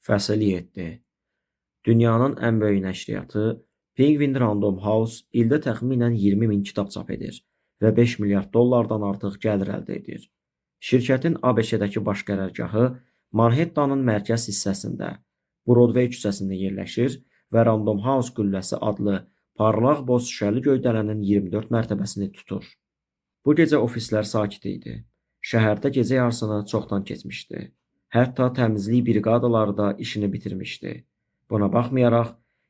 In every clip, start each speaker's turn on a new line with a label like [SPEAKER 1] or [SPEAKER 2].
[SPEAKER 1] Fəsil 7. Dünyanın ən böyük nəşriyyatı Penguin Random House ildə təxminən 20 min kitab çap edir və 5 milyard dollardan artıq gəlir əldə edir. Şirkətin ABŞ-dəki baş qərargahı Manhattanın mərkəz hissəsində, Broadway küçəsində yerləşir və Random House qülləsi adlı parlaq boz şüşəli göydələnin 24 mərtəbəsini tutur. Bu gecə ofislər sakit idi. Şəhərdə gecə yarısını çoxdan keçmişdi. Hətta təmizlik briqadaları da işini bitirmişdi. Buna baxmayaraq,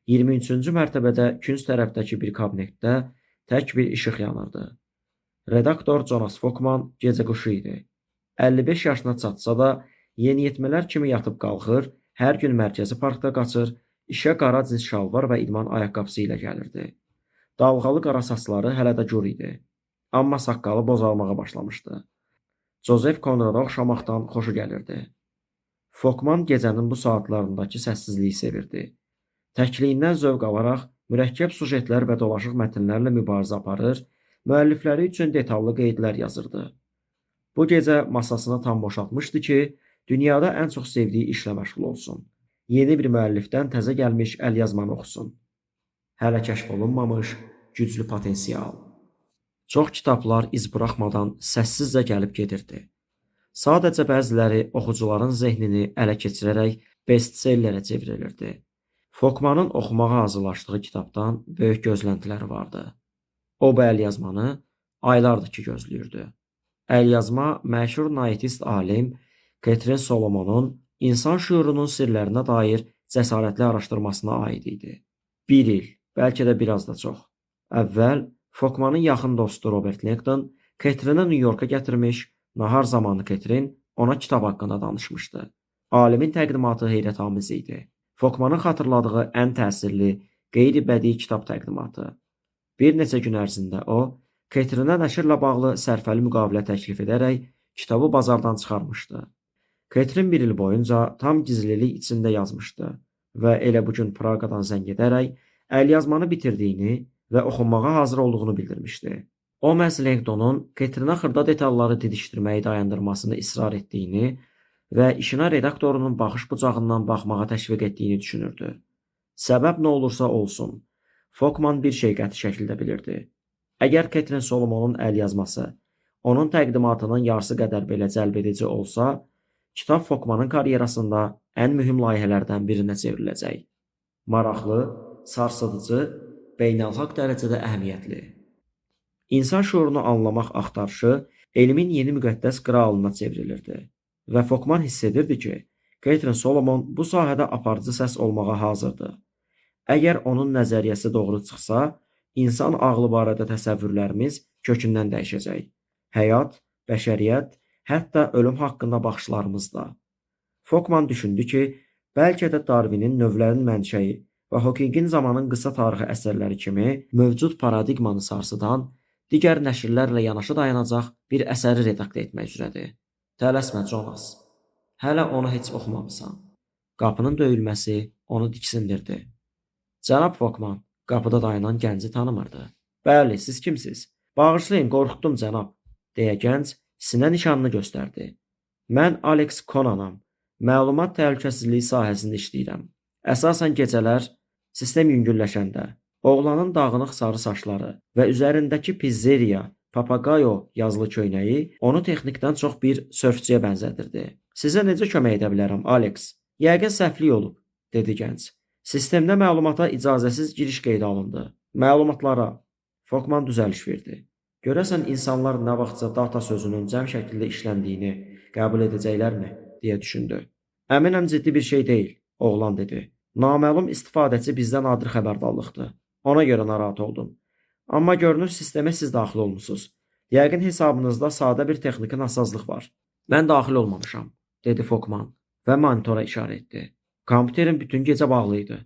[SPEAKER 1] 23-cü mərtəbədə künc tərəfdəki bir kabinetdə tək bir işıq yanırdı. Redaktor Jonas Folkman gecəquşu idi. 55 yaşına çatsa da, yeniyetmələr kimi yatıb qalxır, hər gün mərkəzi parkda qaçır, işə qara cins şalvar və idman ayaqqabısı ilə gəlirdi. Dalğalı qara saçları hələ də gür idi. Amma saqqalı bozalmağa başlamışdı. Joseph Conrada oxşamaqdan xoşu gəlirdi. Folkman gecənin bu saatlarındakı səssizliyi sevirdi. Təkliyindən zövq alaraq mürəkkəb sujetlər və dolaşıq mətnlərlə mübarizə aparır, müəllifləri üçün detallı qeydlər yazırdı. Bu gecə masasını tam boşaltmışdı ki, dünyada ən çox sevdiyi işlə məşğul olsun. Yeni bir müəllifdən təzə gəlmiş əlyazmanı oxusun. Hələ kəşf olunmamış güclü potensial. Çox kitablar iz buraxmadan səssizcə gəlib gedirdi. Sadəcə bəziləri oxucuların zehnini ələ keçirərək bestsellerə çevrilirdi. Folkmanın oxumağa hazırlaşdığı kitabdan böyük gözləntiləri vardı. O bu əlyazmanı aylardır ki gözləyirdi. Əlyazma məşhur naitist alim Katrin Solomonun insan şüurunun sirlərinə dair cəsarətli araşdırmasına aid idi. Bir il, bəlkə də biraz da çox. Əvvəl Folkmanın yaxın dostu Robert Langdon Katrin'i New Yorka gətirmiş, nahar zamanı Katrin ona kitab haqqında danışmışdı. Alimin təqdimatı heyrətamiz idi. Folkmanın xatırladığı ən təsirli, qeyri-bədii kitab təqdimatı. Bir neçə gün ərzində o, Katrinə nəşrlə bağlı sərfəli müqavilə təklif edərək kitabı bazardan çıxarmışdı. Katrin bir il boyunca tam gizlilik içində yazmışdı və elə bugün Praqadan zəng edərək əlyazmanı bitirdiyini və oxunmağa hazır olduğunu bildirmişdi. O məhz Langdonun Katrinə xırda detalları didişdirməyi dayandırmasını israr etdiyini və işinə redaktorunun baxış bucağından baxmağa təşviq etdiyini düşünürdü. Səbəb nə olursa olsun, Folkman bir şey qəti şəkildə bilirdi. Əgər Katrin Solomonun əlyazması onun təqdimatının yarısı qədər belə cəlbedici olsa, kitab Folkmanın karyerasında ən mühüm layihələrdən birinə çevriləcək. Maraqlı, sarsıdıcı, beynəlxalq dərəcədə əhəmiyyətli. İnsan şuurunu anlamaq axtarışı elmin yeni müqəddəs qırağına çevrilirdi və Folkman hiss edirdi ki, Katrin Solomon bu sahədə aparıcı səs olmağa hazırdır. Əgər onun nəzəriyyəsi doğru çıxsa, insan ağlı barədə təsəvvürlərimiz kökündən dəyişəcək. Həyat, bəşəriyyət, hətta ölüm haqqında baxışlarımız da. Folkman düşündü ki, bəlkə də Darwinin Növlərin mənşəyi və Hawkingin Zamanın qısa tarixi əsərləri kimi mövcud paradigmanı sarsıdan, digər nəşrlərlə yanaşı dayanacaq bir əsəri redaktə etmək üzrədir. Tələsmə, Jonas. Hələ onu heç oxumamısan. Qapının döyülməsi onu diksindirdi. Cənab Folkman qapıda dayanan gənci tanımırdı. Bəli, siz kimsiz? Bağışlayın, qorxutdum cənab, deyə gənc sinə nişanını göstərdi. Mən Alex Conanam. Məlumat təhlükəsizliyi sahəsində işləyirəm. Əsasən gecələr sistem yüngülləşəndə, oğlanın dağınıq sarı saçları və üzərindəki pizzeriya, papagayo yazılı köynəyi onu texnikdən çox bir sörfçüyə bənzədirdi. Sizə necə kömək edə bilərəm, Alex? Yəqin səhvlik olub, dedi gənc. Sistemdə məlumata icazəsiz giriş qeydə alındı. Məlumatlara Folkman düzəliş verdi. Görəsən insanlar nə vaxtsa data sözünün cəm şəkildə işləndiyini qəbul edəcəklərmi, deyə düşündü. Əminəm ciddi bir şey deyil, oğlan dedi. Naməlum istifadəçi bizdən nadir xəbərdarlıqdır. Ona görə narahat oldum. Amma görünür sistemə siz daxil olmusunuz. Yəqin hesabınızda sadə bir texniki nasazlıq var. Mən daxil olmamışam, dedi Folkman və monitora işarə etdi. Kompüterin bütün gecə bağlı idi.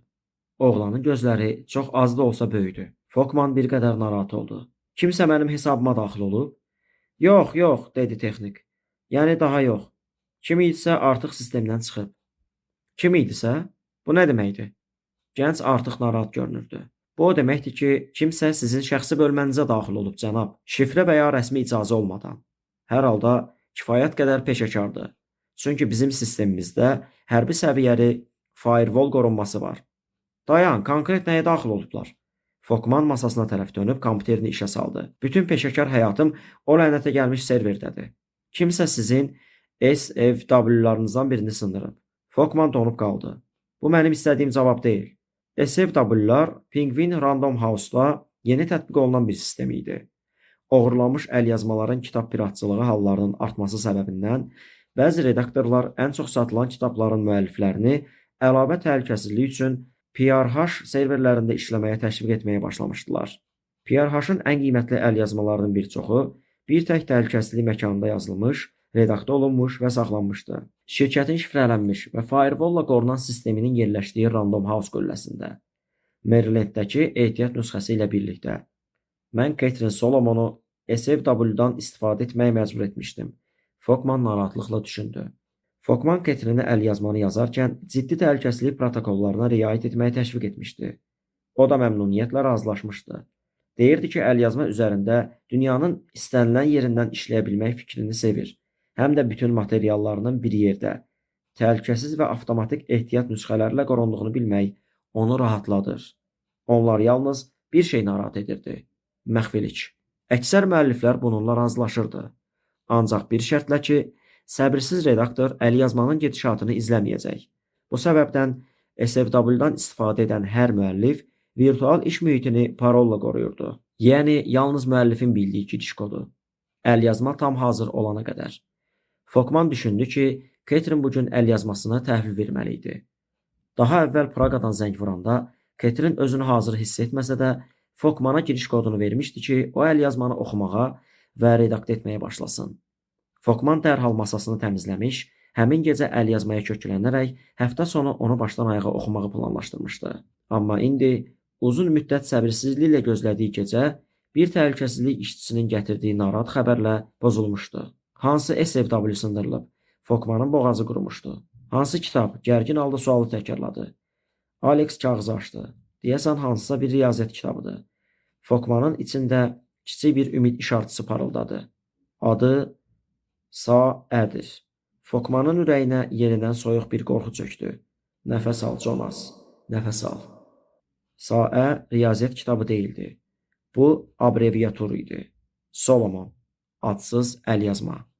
[SPEAKER 1] Oğlanın gözləri çox az da olsa böyüdü. Folkman bir qədər narahat oldu. Kimsə mənim hesabıma daxil olub? Yox, yox, dedi texnik. Yəni daha yox. Kim idisə artıq sistemdən çıxıb. Kim idisə? Bu nə deməkdir? Gənc artıq narahat görünürdü. Bu o deməkdir ki, kimsə sizin şəxsi bölmənizə daxil olub, cənab. Şifrə və ya rəsmi icazə olmadan. Hər halda kifayət qədər peşəkardır. Çünki bizim sistemimizdə hərbi səviyyəli firewall qorunması var. Dayan, konkret nəyə daxil olublar? Fokman masasına tərəf dönüb kompüterini işə saldı. Bütün peşəkar həyatım o lənətə gəlmiş serverdədir. Kimsə sizin SFW-larınızdan birini sındırıb. Fokman donub qaldı. Bu mənim istədiyim cavab deyil. SFW-lar Penguin Random House-da yeni tətbiq olunan bir sistem idi. Oğurlanmış əlyazmaların kitab piratçılığı hallarının artması səbəbindən bəzi redaktorlar ən çox satılan kitabların müəlliflərini əlavə təhlükəsizlik üçün PRH serverlərində işləməyə təşviq etməyə başlamışdılar. PRH-ın ən qiymətli əlyazmalarının bir çoxu bir tək təhlükəsizlik məkanında yazılmış, redaktə olunmuş və saxlanmışdı. Şirkətin şifrələnmiş və firewall-la qorunan sisteminin yerləşdiyi Random House qülləsində, Marylanddəki ehtiyat nüsxəsi ilə birlikdə. Mən Catherine Solomonu SFW-dan istifadə etməyə məcbur etmişdim. Fokman narahatlıqla düşündü. Fokman Catherine'ə əlyazmanı yazarkən ciddi təhlükəsizlik protokollarına riayət etməyi təşviq etmişdi. O da məmnuniyyətlə razılaşmışdı. Deyirdi ki, əlyazma üzərində dünyanın istənilən yerindən işləyə bilmək fikrini sevir. Həm də bütün materiallarının bir yerdə, təhlükəsiz və avtomatik ehtiyat nüsxələrlə qorunduğunu bilmək onu rahatladır. Onlar yalnız bir şey narahat edirdi: məxfilik. Əksər müəlliflər bununla razılaşırdı. Ancaq bir şərtlə ki, səbirsiz redaktor əlyazmanın gedişatını izləməyəcək. Bu səbəbdən SFW-dan istifadə edən hər müəllif virtual iş mühitini parolla qoruyurdu. Yəni, yalnız müəllifin bildiyi giriş kodu. Əlyazma tam hazır olana qədər. Fokman düşündü ki, Catherine bugün əlyazmasını təhvil verməli idi. Daha əvvəl Praqadan zəng vuranda Catherine özünü hazır hiss etməsə də Fokmana giriş kodunu vermişdi ki, o əlyazmanı oxumağa və redaktə etməyə başlasın. Fokman dərhal masasını təmizləmiş, həmin gecə əlyazmaya köklənərək həftə sonu onu başdan ayağa oxumağı planlaşdırmışdı. Amma indi uzun müddət səbirsizliklə gözlədiyi gecə bir təhlükəsizlik işçisinin gətirdiyi narahat xəbərlə pozulmuşdu. Hansı SFW sındırılıb? Fokmanın boğazı qurumuşdu. Hansı kitab? Gərgin halda sualı təkrarladı. Alex kağızı açdı. Deyəsən hansısa bir riyaziyyat kitabıdır. Fokmanın içində kiçik bir ümid işartısı parıldadı. Adı Sa-ədir. Fokmanın ürəyinə yenidən soyuq bir qorxu çökdü. Nəfəs al, Jonas. Nəfəs al. Sa-ə riyaziyyat kitabı deyildi. Bu abreviatur idi. Solomon. Adsız əlyazma.